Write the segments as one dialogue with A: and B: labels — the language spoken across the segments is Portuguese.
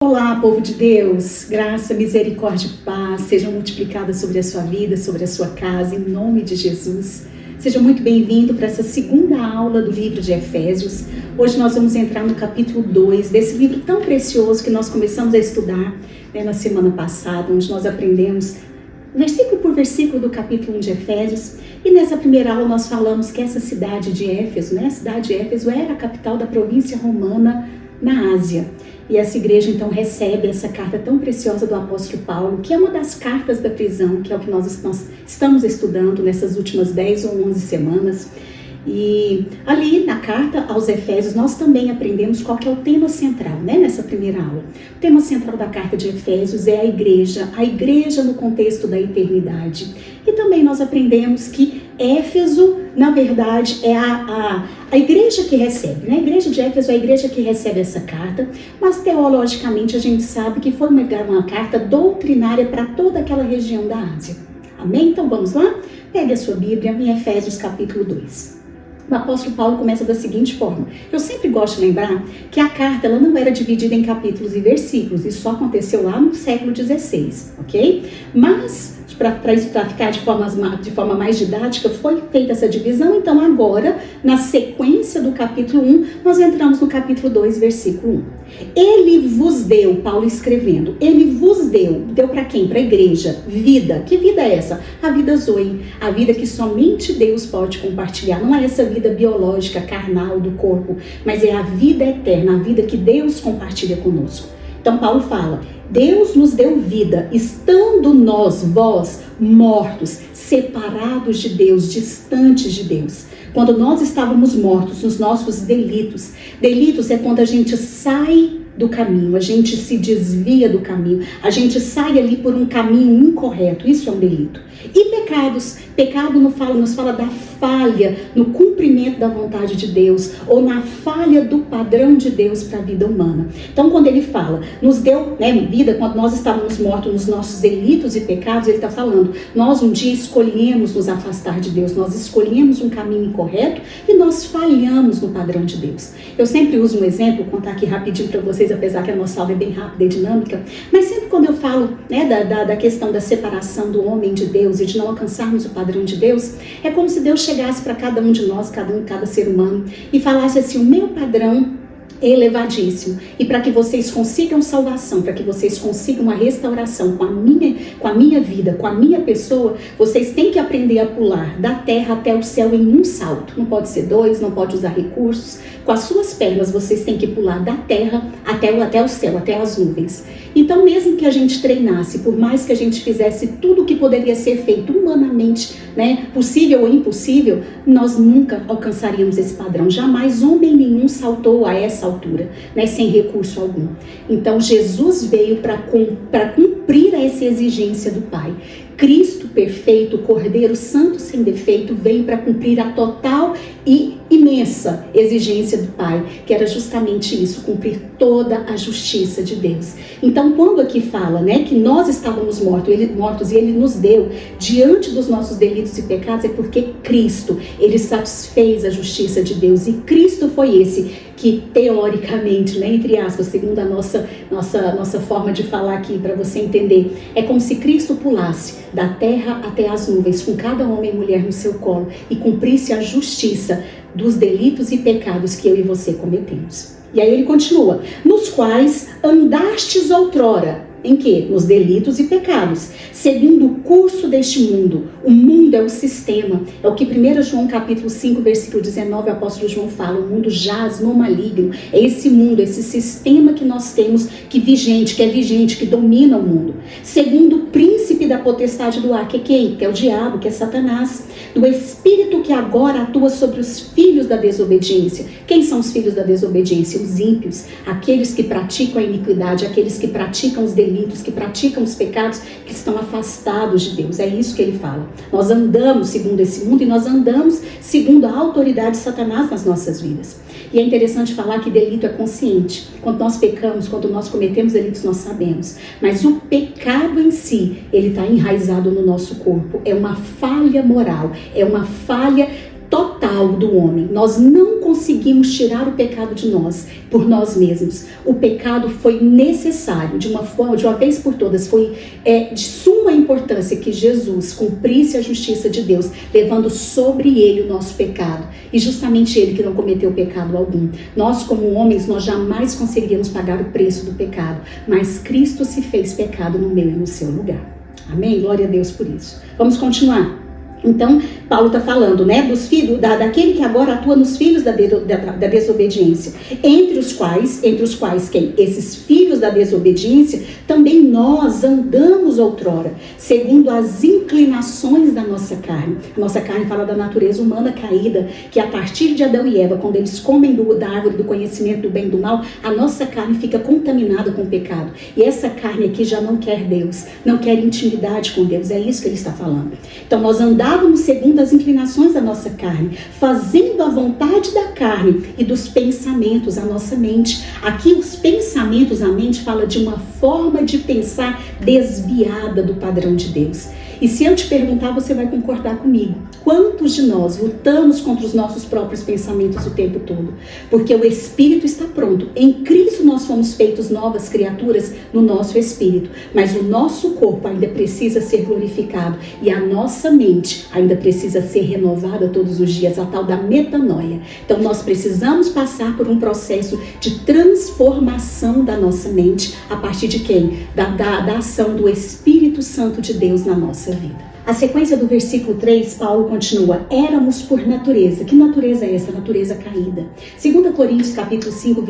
A: Olá, povo de Deus, graça, misericórdia e paz sejam multiplicadas sobre a sua vida, sobre a sua casa, em nome de Jesus. Seja muito bem-vindo para essa segunda aula do livro de Efésios. Hoje nós vamos entrar no capítulo 2 desse livro tão precioso que nós começamos a estudar na semana passada, onde nós aprendemos versículo por versículo do capítulo 1 de Efésios. E nessa primeira aula nós falamos que essa cidade de Éfeso, a cidade de Éfeso era a capital da província romana na Ásia. E essa igreja então recebe essa carta tão preciosa do apóstolo Paulo, que é uma das cartas da prisão, que é o que nós estamos estudando nessas últimas 10 ou 11 semanas. E ali na carta aos Efésios nós também aprendemos qual que é o tema central, nessa primeira aula. O tema central da carta de Efésios é a igreja no contexto da eternidade. E também nós aprendemos que Éfeso, na verdade, é a igreja que recebe, A igreja de Éfeso é a igreja que recebe essa carta, mas teologicamente a gente sabe que foi uma carta doutrinária para toda aquela região da Ásia. Amém? Então vamos lá? Pegue a sua Bíblia em Efésios capítulo 2. O apóstolo Paulo começa da seguinte forma. Eu sempre gosto de lembrar que a carta ela não era dividida em capítulos e versículos. Isso só aconteceu lá no século XVI, ok? Mas, para ficar de forma mais didática, foi feita essa divisão. Então agora, na sequência do capítulo 1, nós entramos no capítulo 2, versículo 1. Ele vos deu, Paulo escrevendo, ele vos deu para quem? Para a igreja, vida. Que vida é essa? A vida Zoe, a vida que somente Deus pode compartilhar. Não é essa vida biológica, carnal do corpo, mas é a vida eterna, a vida que Deus compartilha conosco. Então Paulo fala, Deus nos deu vida, estando vós, mortos, separados de Deus, distantes de Deus. Quando nós estávamos mortos nos nossos delitos. Delitos é quando a gente sai do caminho, a gente se desvia do caminho, a gente sai ali por um caminho incorreto. Isso é um delito. E pecados? Pecado nos fala da falha no cumprimento da vontade de Deus ou na falha do padrão de Deus para a vida humana. Então, quando ele fala, nos deu vida, quando nós estávamos mortos nos nossos delitos e pecados, ele está falando, nós um dia escolhemos nos afastar de Deus, nós escolhemos um caminho incorreto e nós falhamos no padrão de Deus. Eu sempre uso um exemplo, vou contar aqui rapidinho para vocês, apesar que a nossa aula é bem rápida e dinâmica, mas sempre quando eu falo da questão da separação do homem de Deus e de não alcançarmos o padrão de Deus, é como se Deus chegasse para cada um de nós, cada ser humano, e falasse assim, o meu padrão é elevadíssimo, e para que vocês consigam salvação, para que vocês consigam a restauração com a minha vida, com a minha pessoa, vocês têm que aprender a pular da terra até o céu em um salto. Não pode ser dois, não pode usar recursos. Com as suas pernas vocês têm que pular da terra até o céu, até as nuvens. Então, mesmo que a gente treinasse, por mais que a gente fizesse tudo o que poderia ser feito humanamente, possível ou impossível, nós nunca alcançaríamos esse padrão. Jamais homem nenhum saltou a essa altura, sem recurso algum. Então, Jesus veio para cumprir essa exigência do Pai. Cristo perfeito, Cordeiro Santo sem defeito, veio para cumprir a total e imensa exigência do Pai, que era justamente isso, cumprir toda a justiça de Deus. Então, quando aqui fala, que nós estávamos mortos e Ele nos deu diante dos nossos delitos e pecados, é porque Cristo, Ele satisfez a justiça de Deus, e Cristo foi esse que teoricamente, entre aspas, segundo a nossa forma de falar aqui, para você entender, é como se Cristo pulasse da terra até as nuvens, com cada homem e mulher no seu colo, e cumprisse a justiça dos delitos e pecados que eu e você cometemos. E aí ele continua, nos quais andastes outrora. Em quê? Nos delitos e pecados, segundo o curso deste mundo. O mundo é o sistema, é o que 1 João capítulo 5, versículo 19, o apóstolo João fala, o mundo jaz no maligno. É esse mundo, esse sistema que nós temos, que é vigente, que domina o mundo. Segundo o príncipe da potestade do ar, que é quem? Que é o diabo, que é Satanás. Do espírito que agora atua sobre os filhos da desobediência. Quem são os filhos da desobediência? Os ímpios, aqueles que praticam a iniquidade, aqueles que praticam os delitos, que praticam os pecados, que estão afastados de Deus. É isso que ele fala. Nós andamos segundo esse mundo e nós andamos segundo a autoridade de Satanás nas nossas vidas. E é interessante falar que delito é consciente. Quando nós pecamos, quando nós cometemos delitos, nós sabemos. Mas o pecado em si, ele está enraizado no nosso corpo. É uma falha moral, é uma falha total total do homem. Nós não conseguimos tirar o pecado de nós, por nós mesmos. O pecado foi necessário, de uma vez por todas, foi de suma importância que Jesus cumprisse a justiça de Deus, levando sobre ele o nosso pecado. E justamente ele que não cometeu pecado algum. Nós, como homens, nós jamais conseguiríamos pagar o preço do pecado, mas Cristo se fez pecado no meu e no seu lugar. Amém? Glória a Deus por isso. Vamos continuar. Então, Paulo está falando, né, dos filhos, daquele que agora atua nos filhos da desobediência, entre os quais quem? Esses filhos da desobediência, também nós andamos outrora, segundo as inclinações da nossa carne. A nossa carne fala da natureza humana caída, que a partir de Adão e Eva, quando eles comem da árvore do conhecimento do bem e do mal, a nossa carne fica contaminada com o pecado. E essa carne aqui já não quer Deus, não quer intimidade com Deus, é isso que ele está falando. Então, nós andamos segundo as inclinações da nossa carne, fazendo a vontade da carne e dos pensamentos, a nossa mente. Aqui os pensamentos, a mente fala de uma forma de pensar desviada do padrão de Deus. E se eu te perguntar, você vai concordar comigo. Quantos de nós lutamos contra os nossos próprios pensamentos o tempo todo? Porque o Espírito está pronto. Em Cristo nós fomos feitos novas criaturas no nosso Espírito. Mas o nosso corpo ainda precisa ser glorificado. E a nossa mente ainda precisa ser renovada todos os dias. A tal da metanoia. Então nós precisamos passar por um processo de transformação da nossa mente. A partir de quem? Da ação do Espírito Santo de Deus na nossa vida. A sequência do versículo 3, Paulo continua: éramos por natureza. Que natureza é essa? Natureza caída. 2 Coríntios capítulo 5,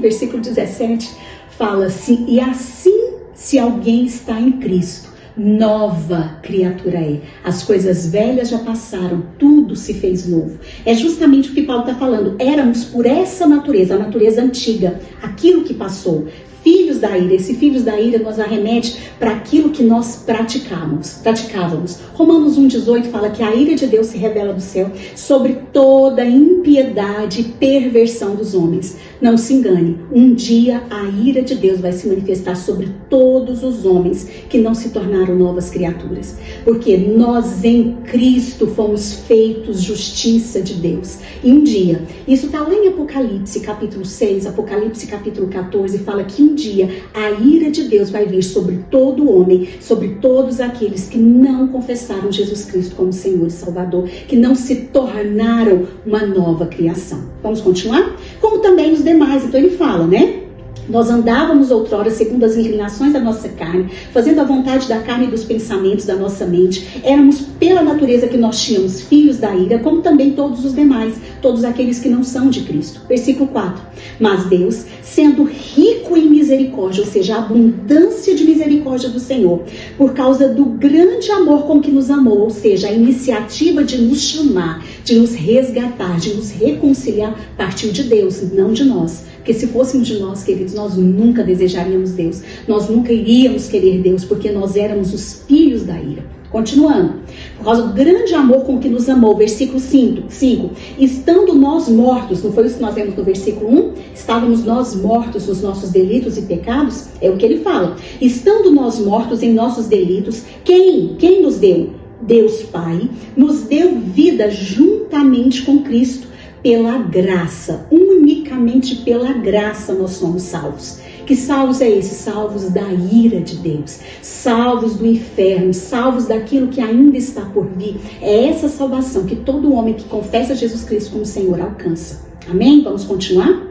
A: versículo 17, fala assim: e assim, se alguém está em Cristo, nova criatura é. As coisas velhas já passaram, tudo se fez novo. É justamente o que Paulo está falando. Éramos por essa natureza, a natureza antiga, aquilo que passou. Filhos da ira. Esse filhos da ira nos arremete para aquilo que nós praticávamos. Romanos 1,18 fala que a ira de Deus se revela do céu sobre toda impiedade e perversão dos homens. Não se engane, um dia a ira de Deus vai se manifestar sobre todos os homens que não se tornaram novas criaturas. Porque nós em Cristo fomos feitos justiça de Deus. E um dia, isso está lá em Apocalipse capítulo 6, Apocalipse capítulo 14, fala que um dia a ira de Deus vai vir sobre todo homem, sobre todos aqueles que não confessaram Jesus Cristo como Senhor e Salvador, que não se tornaram uma nova criação. Vamos continuar? Como também os demais. Então ele fala, né? Nós andávamos outrora segundo as inclinações da nossa carne, fazendo a vontade da carne e dos pensamentos da nossa mente. Éramos pela natureza que nós tínhamos filhos da ira, como também todos os demais, todos aqueles que não são de Cristo. Versículo 4. Mas Deus, sendo rico em misericórdia, ou seja, a abundância de misericórdia do Senhor, por causa do grande amor com que nos amou, ou seja, a iniciativa de nos chamar, de nos resgatar, de nos reconciliar, partiu de Deus, não de nós. Porque se fôssemos de nós, queridos, nós nunca desejaríamos Deus. Nós nunca iríamos querer Deus, porque nós éramos os filhos da ira. Continuando. Por causa do grande amor com que nos amou. Versículo 5. Estando nós mortos, não foi isso que nós vemos no versículo 1? Estávamos nós mortos nos nossos delitos e pecados? É o que ele fala. Estando nós mortos em nossos delitos, quem nos deu? Deus Pai nos deu vida juntamente com Cristo. Pela graça, unicamente pela graça nós somos salvos. Que salvos é esse? Salvos da ira de Deus, salvos do inferno, salvos daquilo que ainda está por vir. É essa salvação que todo homem que confessa Jesus Cristo como Senhor alcança. Amém? Vamos continuar?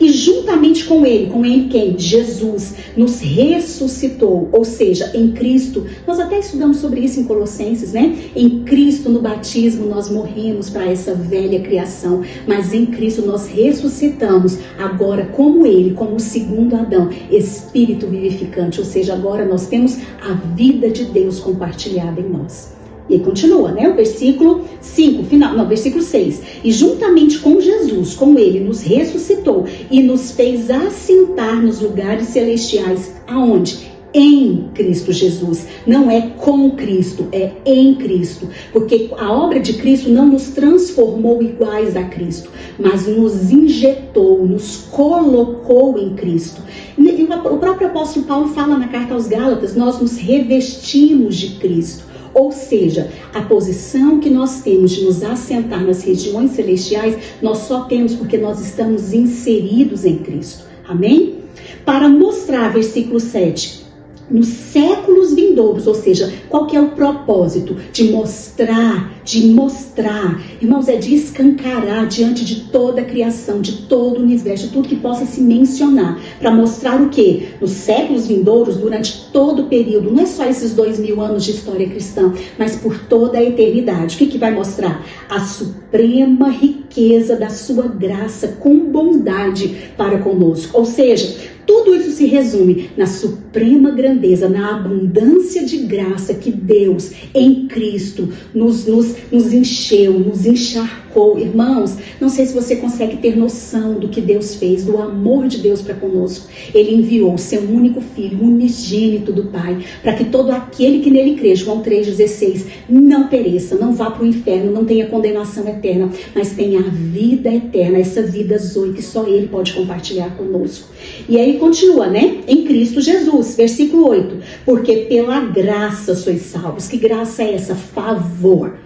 A: E juntamente com ele quem? Jesus nos ressuscitou, ou seja, em Cristo. Nós até estudamos sobre isso em Colossenses, né? Em Cristo, no batismo, nós morremos para essa velha criação, mas em Cristo nós ressuscitamos agora como ele, como o segundo Adão, Espírito vivificante, ou seja, agora nós temos a vida de Deus compartilhada em nós. E aí continua, né? O versículo 6. E juntamente com Jesus, com ele, nos ressuscitou e nos fez assentar nos lugares celestiais. Aonde? Em Cristo Jesus. Não é com Cristo, é em Cristo. Porque a obra de Cristo não nos transformou iguais a Cristo, mas nos injetou, nos colocou em Cristo. E o próprio apóstolo Paulo fala na carta aos Gálatas: nós nos revestimos de Cristo. Ou seja, a posição que nós temos de nos assentar nas regiões celestiais, nós só temos porque nós estamos inseridos em Cristo. Amém? Para mostrar, versículo 7, nos séculos vindouros, ou seja, qual que é o propósito? De mostrar, irmãos, é de escancarar diante de toda a criação, de todo o universo, de tudo que possa se mencionar, para mostrar o quê? Nos séculos vindouros, durante todo o período, não é só esses 2000 anos de história cristã, mas por toda a eternidade. O que vai mostrar? A suprema riqueza da sua graça com bondade para conosco, ou seja, tudo isso se resume na suprema grandeza, na abundância de graça que Deus, em Cristo, nos encheu, nos encharcou. Irmãos, não sei se você consegue ter noção do que Deus fez, do amor de Deus para conosco. Ele enviou o seu único Filho, unigênito do Pai, para que todo aquele que nele crê, João 3,16, não pereça, não vá para o inferno, não tenha condenação eterna, mas tenha a vida eterna, essa vida zoe que só Ele pode compartilhar conosco. E aí continua, né? Em Cristo Jesus, versículo 8. Porque pela graça sois salvos. Que graça é essa? Favor.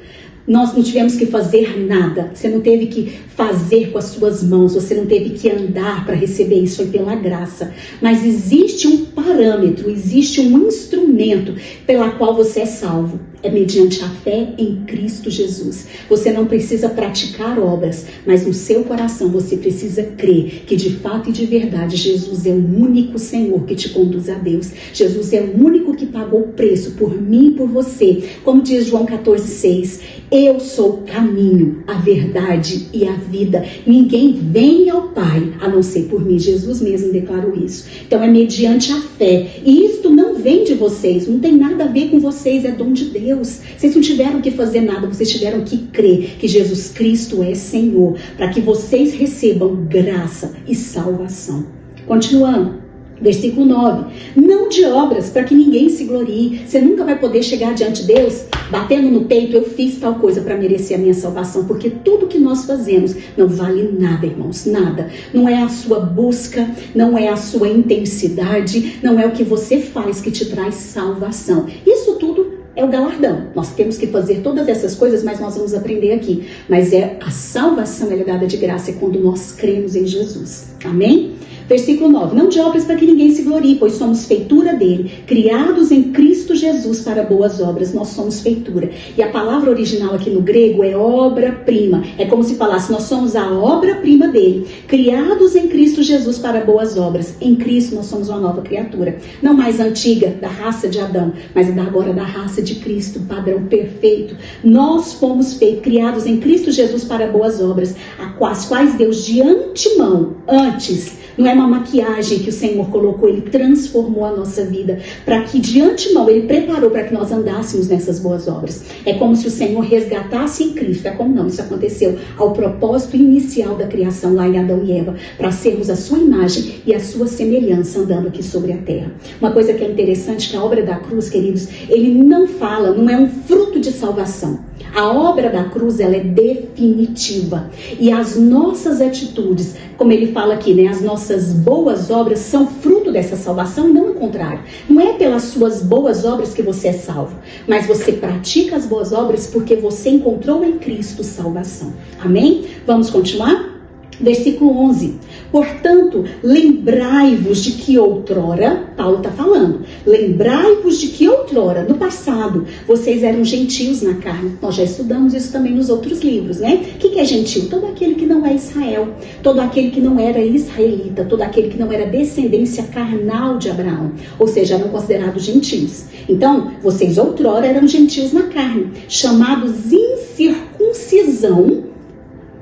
A: Nós não tivemos que fazer nada. Você não teve que fazer com as suas mãos. Você não teve que andar para receber isso. Foi pela graça. Mas existe um parâmetro, existe um instrumento pela qual você é salvo. É mediante a fé em Cristo Jesus. Você não precisa praticar obras, mas no seu coração você precisa crer que de fato e de verdade Jesus é o único Senhor que te conduz a Deus. Jesus é o único que pagou o preço por mim e por você. Como diz João 14,6, eu sou o caminho, a verdade e a vida. Ninguém vem ao Pai a não ser por mim. Jesus mesmo declarou isso. Então é mediante a fé. E isto não vem de vocês, não tem nada a ver com vocês, é dom de Deus. Vocês não tiveram que fazer nada, vocês tiveram que crer que Jesus Cristo é Senhor, para que vocês recebam graça e salvação. Continuando, versículo 9. Não de obras, para que ninguém se glorie. Você nunca vai poder chegar diante de Deus batendo no peito, eu fiz tal coisa para merecer a minha salvação, porque tudo que nós fazemos não vale nada, irmãos, nada. Não é a sua busca, não é a sua intensidade, não é o que você faz que te traz salvação. Isso tudo é o galardão. Nós temos que fazer todas essas coisas, mas nós vamos aprender aqui. Mas a salvação é dada de graça, é quando nós cremos em Jesus. Amém? Versículo 9. Não de obras para que ninguém se glorie, pois somos feitura dele, criados em Cristo Jesus para boas obras. Nós somos feitura. E a palavra original aqui no grego é obra-prima. É como se falasse, nós somos a obra-prima dele, criados em Cristo Jesus para boas obras. Em Cristo nós somos uma nova criatura. Não mais antiga, da raça de Adão, mas agora da raça de Cristo, padrão perfeito. Nós fomos feitos, criados em Cristo Jesus para boas obras, as quais Deus de antemão, antes, não é uma maquiagem que o Senhor colocou, Ele transformou a nossa vida, para que de antemão Ele preparou para que nós andássemos nessas boas obras. É como se o Senhor resgatasse em Cristo, é como não, isso aconteceu ao propósito inicial da criação lá em Adão e Eva, para sermos a sua imagem e a sua semelhança andando aqui sobre a terra. Uma coisa que é interessante, que a obra da cruz, queridos, Ele não fala, não é um fruto de salvação. A obra da cruz, ela é definitiva. E as nossas atitudes, como ele fala aqui, né, as nossas boas obras são fruto dessa salvação e não o contrário. Não é pelas suas boas obras que você é salvo, mas você pratica as boas obras porque você encontrou em Cristo salvação. Amém? Vamos continuar? Versículo 11. Portanto, lembrai-vos de que outrora, Paulo está falando, lembrai-vos de que outrora, no passado, vocês eram gentios na carne. Nós já estudamos isso também nos outros livros, né? O que é gentil? Todo aquele que não é Israel, todo aquele que não era israelita, todo aquele que não era descendência carnal de Abraão, ou seja, eram considerados gentios. Então, vocês outrora eram gentios na carne, chamados incircuncisão,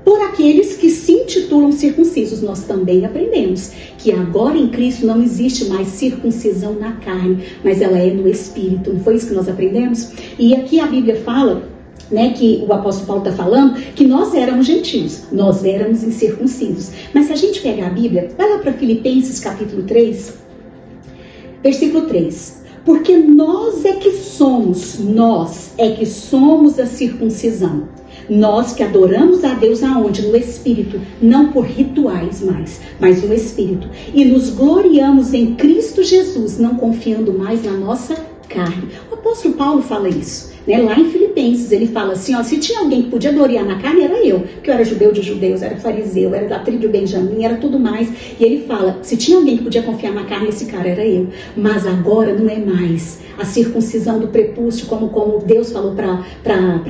A: por aqueles que se intitulam circuncisos. Nós também aprendemos que agora em Cristo não existe mais circuncisão na carne, mas ela é no Espírito. Não foi isso que nós aprendemos? E aqui a Bíblia fala, né, que o apóstolo Paulo está falando, que nós éramos gentios, nós éramos incircuncisos. Mas se a gente pegar a Bíblia, vai lá para Filipenses capítulo 3, versículo 3. Porque nós é que somos a circuncisão. Nós que adoramos a Deus aonde? No Espírito, não por rituais mais, mas no Espírito. E nos gloriamos em Cristo Jesus, não confiando mais na nossa carne. O apóstolo Paulo fala isso. né? Lá em Filipenses ele fala assim, ó, se tinha alguém que podia gloriar na carne, era eu, porque eu era judeu de judeus, era fariseu, era da tribo de Benjamim, era tudo mais. E ele fala, se tinha alguém que podia confiar na carne, esse cara era eu. Mas agora não é mais a circuncisão do prepúcio, como Deus falou para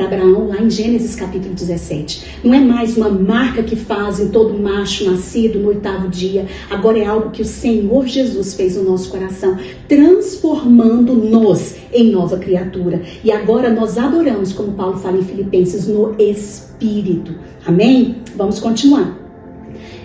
A: Abraão lá em Gênesis capítulo 17. Não é mais uma marca que fazem todo macho nascido no 8º dia. Agora é algo que o Senhor Jesus fez no nosso coração, transformando-nos em nova criatura. E agora nós adoramos, como Paulo fala em Filipenses, no Espírito. Amém? Vamos continuar.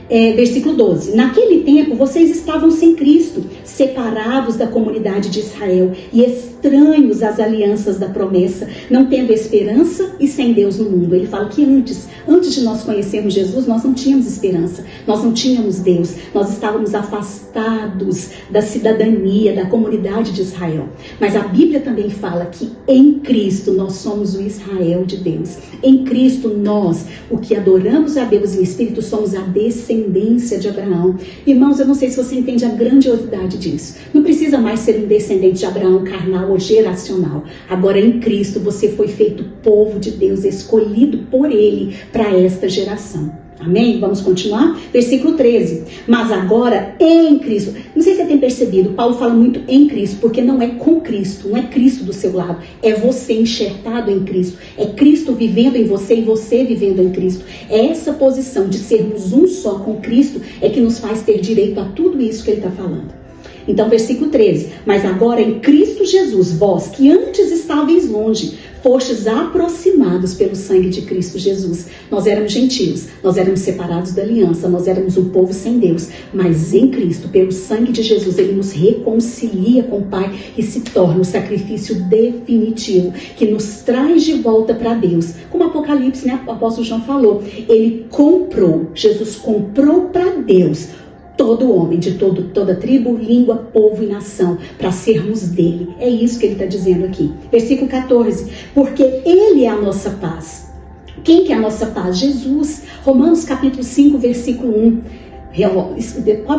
A: Versículo 12. Naquele tempo vocês estavam sem Cristo, separados da comunidade de Israel e estranhos às alianças da promessa, não tendo esperança e sem Deus no mundo. Ele fala que antes de nós conhecermos Jesus, nós não tínhamos esperança, nós não tínhamos Deus, nós estávamos afastados da cidadania, da comunidade de Israel. Mas a Bíblia também fala que em Cristo nós somos o Israel de Deus. Em Cristo nós, o que adoramos a Deus em espírito, somos a descendência de Abraão. Irmãos, eu não sei se você entende a grandiosidade disso. Não precisa mais ser um descendente de Abraão carnal ou geracional. Agora em Cristo você foi feito povo de Deus, escolhido por Ele para esta geração. Amém? Vamos continuar? Versículo 13. Mas agora em Cristo. Não sei se você tem percebido, Paulo fala muito em Cristo, porque não é com Cristo, não é Cristo do seu lado. É você enxertado em Cristo. É Cristo vivendo em você e você vivendo em Cristo. É essa posição de sermos um só com Cristo é que nos faz ter direito a tudo isso que ele está falando. Então, versículo 13. Mas agora em Cristo Jesus, vós que antes estáveis longe, fostes aproximados pelo sangue de Cristo Jesus. Nós éramos gentios, nós éramos separados da aliança, nós éramos um povo sem Deus. Mas em Cristo, pelo sangue de Jesus, Ele nos reconcilia com o Pai e se torna o sacrifício definitivo, que nos traz de volta para Deus. Como Apocalipse, né? O apóstolo João falou, Ele comprou, Jesus comprou para Deus todo homem, de toda tribo, língua, povo e nação, para sermos dele. É isso que ele está dizendo aqui. Versículo 14. Porque ele é a nossa paz. Quem que é a nossa paz? Jesus. Romanos capítulo 5, versículo 1.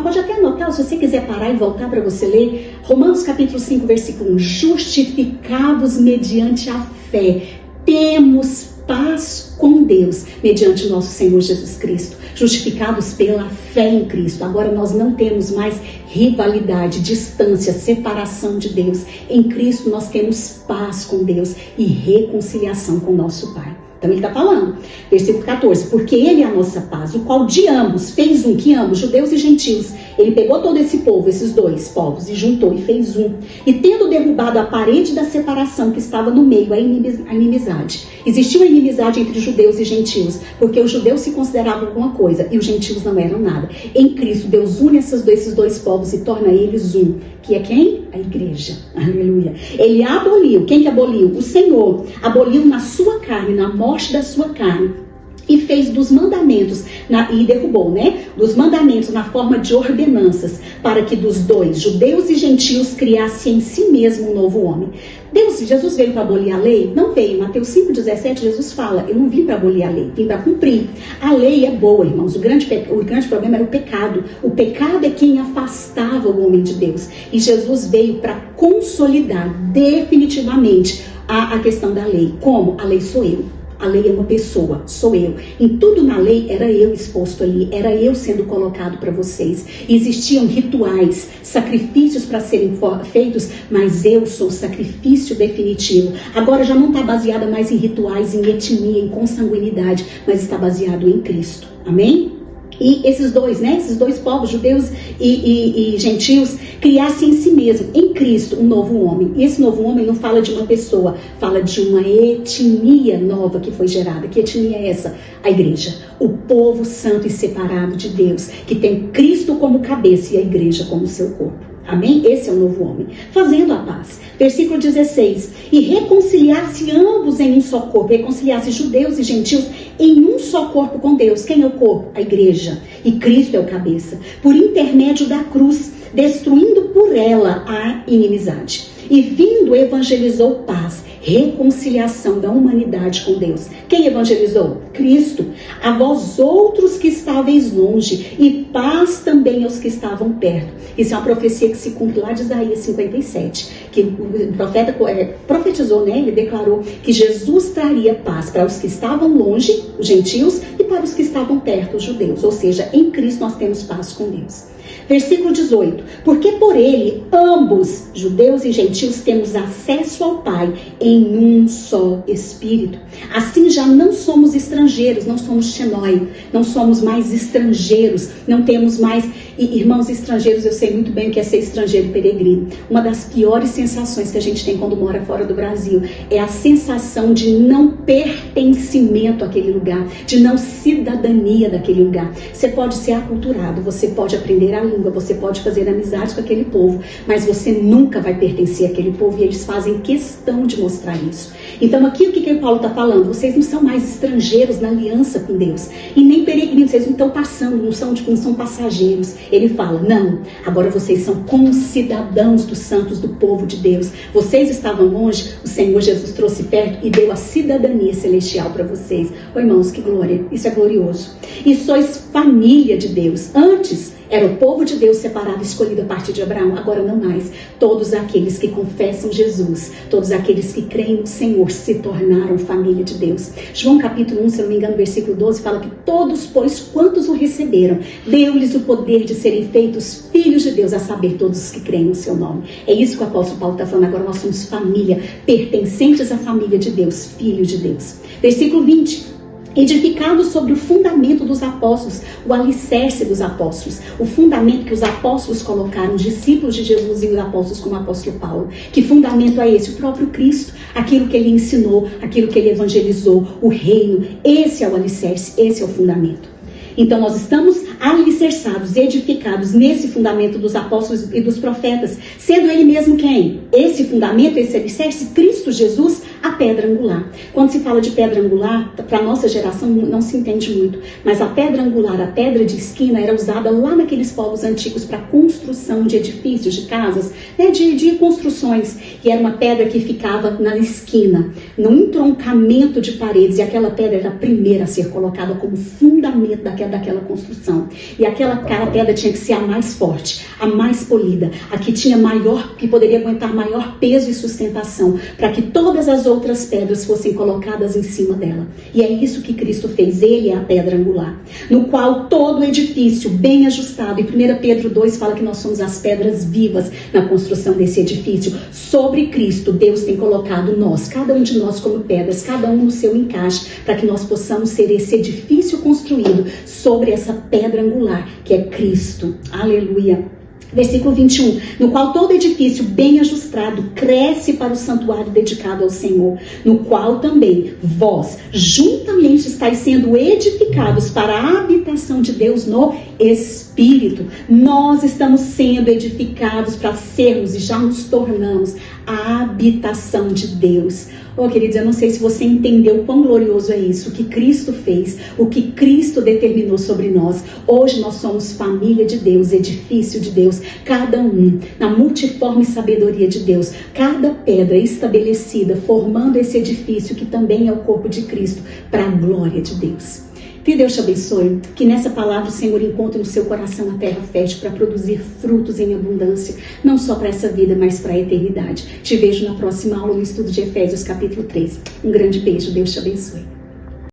A: Pode até anotar, se você quiser parar e voltar para você ler. Romanos capítulo 5, versículo 1. Justificados mediante a fé, temos paz com Deus, mediante o nosso Senhor Jesus Cristo. Justificados pela fé em Cristo. Agora nós não temos mais rivalidade, distância, separação de Deus. Em Cristo nós temos paz com Deus e reconciliação com o nosso Pai. Então ele está falando, versículo 14, porque ele é a nossa paz, o qual de ambos fez um, que ambos, judeus e gentios, ele pegou todo esse povo, esses dois povos, e juntou e fez um. E tendo derrubado a parede da separação que estava no meio, a inimizade. Existiu a inimizade entre judeus e gentios, porque os judeus se consideravam alguma coisa e os gentios não eram nada. Em Cristo, Deus une esses dois povos e torna eles um. Que é quem? A igreja. Aleluia. Ele aboliu. Quem que aboliu? O Senhor. Aboliu na sua carne, na morte da sua carne. E fez dos mandamentos, e derrubou, né? Dos mandamentos na forma de ordenanças, para que dos dois, judeus e gentios, criasse em si mesmo um novo homem. Jesus veio para abolir a lei? Não veio. Mateus 5,17, Jesus fala, eu não vim para abolir a lei, vim para cumprir. A lei é boa, irmãos. O grande problema era o pecado. O pecado é quem afastava o homem de Deus. E Jesus veio para consolidar definitivamente a questão da lei. Como? A lei sou eu. A lei é uma pessoa, sou eu. Em tudo na lei era eu exposto ali, era eu sendo colocado para vocês. Existiam rituais, sacrifícios para serem feitos, mas eu sou o sacrifício definitivo. Agora já não está baseada mais em rituais, em etnia, em consanguinidade, mas está baseado em Cristo. Amém? E esses dois povos, judeus e gentios, criassem em si mesmo, em Cristo, um novo homem. E esse novo homem não fala de uma pessoa, fala de uma etnia nova que foi gerada. Que etnia é essa? A igreja. O povo santo e separado de Deus, que tem Cristo como cabeça e a igreja como seu corpo. Amém? Esse é o novo homem. Fazendo a paz. Versículo 16. E reconciliar-se ambos em um só corpo. Reconciliar-se judeus e gentios em um só corpo com Deus. Quem é o corpo? A igreja. E Cristo é o cabeça. Por intermédio da cruz, destruindo por ela a inimizade. E vindo evangelizou paz reconciliação da humanidade com Deus. Quem evangelizou? Cristo. A vós outros que estáveis longe, e paz também aos que estavam perto. Isso é uma profecia que se cumpre lá de Isaías 57, que o profeta profetizou, né? Ele declarou que Jesus traria paz para os que estavam longe, os gentios, e para os que estavam perto, os judeus. Ou seja, em Cristo nós temos paz com Deus. Versículo 18. Porque por ele, ambos, judeus e gentios, temos acesso ao Pai em um só Espírito. Assim já não somos estrangeiros, não somos xenoi, não somos mais estrangeiros, não temos mais irmãos estrangeiros. Eu sei muito bem o que é ser estrangeiro e peregrino. Uma das piores sensações que a gente tem quando mora fora do Brasil é a sensação de não pertencimento àquele lugar, de não cidadania daquele lugar. Você pode ser aculturado, você pode aprender a língua, você pode fazer amizade com aquele povo, mas você nunca vai pertencer àquele povo, e eles fazem questão de mostrar isso. Então aqui o que Paulo está falando? Vocês não são mais estrangeiros na aliança com Deus, e nem peregrinos, vocês não estão passando, não são passageiros. Ele fala, não, agora vocês são concidadãos dos santos, do povo de Deus. Vocês estavam longe, o Senhor Jesus trouxe perto e deu a cidadania celestial para vocês. Oh, irmãos, que glória, isso é glorioso. E sois família de Deus. Antes era o povo de Deus separado, escolhido a partir de Abraão, agora não mais. Todos aqueles que confessam Jesus, todos aqueles que creem no Senhor, se tornaram família de Deus. João capítulo 1, se eu não me engano, versículo 12, fala que todos, pois, quantos o receberam, deu-lhes o poder de serem feitos filhos de Deus, a saber, todos os que creem no seu nome. É isso que o apóstolo Paulo está falando. Agora nós somos família, pertencentes à família de Deus, filhos de Deus. Versículo 20. Edificado sobre o fundamento dos apóstolos, o alicerce dos apóstolos, o fundamento que os apóstolos colocaram, os discípulos de Jesus e os apóstolos como o apóstolo Paulo. Que fundamento é esse? O próprio Cristo, aquilo que ele ensinou, aquilo que ele evangelizou, o reino. Esse é o alicerce, esse é o fundamento. Então nós estamos alicerçados, edificados nesse fundamento dos apóstolos e dos profetas, sendo ele mesmo quem? Esse fundamento, esse alicerce, Cristo Jesus, a pedra angular. Quando se fala de pedra angular, para a nossa geração não se entende muito, mas a pedra angular, a pedra de esquina, era usada lá naqueles povos antigos para construção de edifícios, de casas, né, de construções, e era uma pedra que ficava na esquina, no entroncamento de paredes, e aquela pedra era a primeira a ser colocada como fundamento daquela construção. E aquela pedra tinha que ser a mais forte, a mais polida, a que tinha maior, que poderia aguentar maior peso e sustentação, para que todas as outras pedras fossem colocadas em cima dela. E é isso que Cristo fez. Ele é a pedra angular, no qual todo edifício bem ajustado, e 1 Pedro 2 fala que nós somos as pedras vivas na construção desse edifício. Sobre Cristo, Deus tem colocado nós, cada um de nós como pedras, cada um no seu encaixe, para que nós possamos ser esse edifício construído sobre essa pedra angular, que é Cristo. Aleluia. Versículo 21, no qual todo edifício bem ajustado cresce para o santuário dedicado ao Senhor, no qual também vós juntamente estáis sendo edificados para a habitação de Deus no Espírito. Nós estamos sendo edificados para sermos, e já nos tornamos, a habitação de Deus. Oh, queridos, eu não sei se você entendeu o quão glorioso é isso, o que Cristo fez, o que Cristo determinou sobre nós. Hoje nós somos família de Deus, edifício de Deus, cada um na multiforme sabedoria de Deus, cada pedra estabelecida, formando esse edifício que também é o corpo de Cristo, para a glória de Deus. Que Deus te abençoe, que nessa palavra o Senhor encontre no seu coração a terra fértil para produzir frutos em abundância, não só para essa vida, mas para a eternidade. Te vejo na próxima aula no estudo de Efésios capítulo 3. Um grande beijo, Deus te abençoe.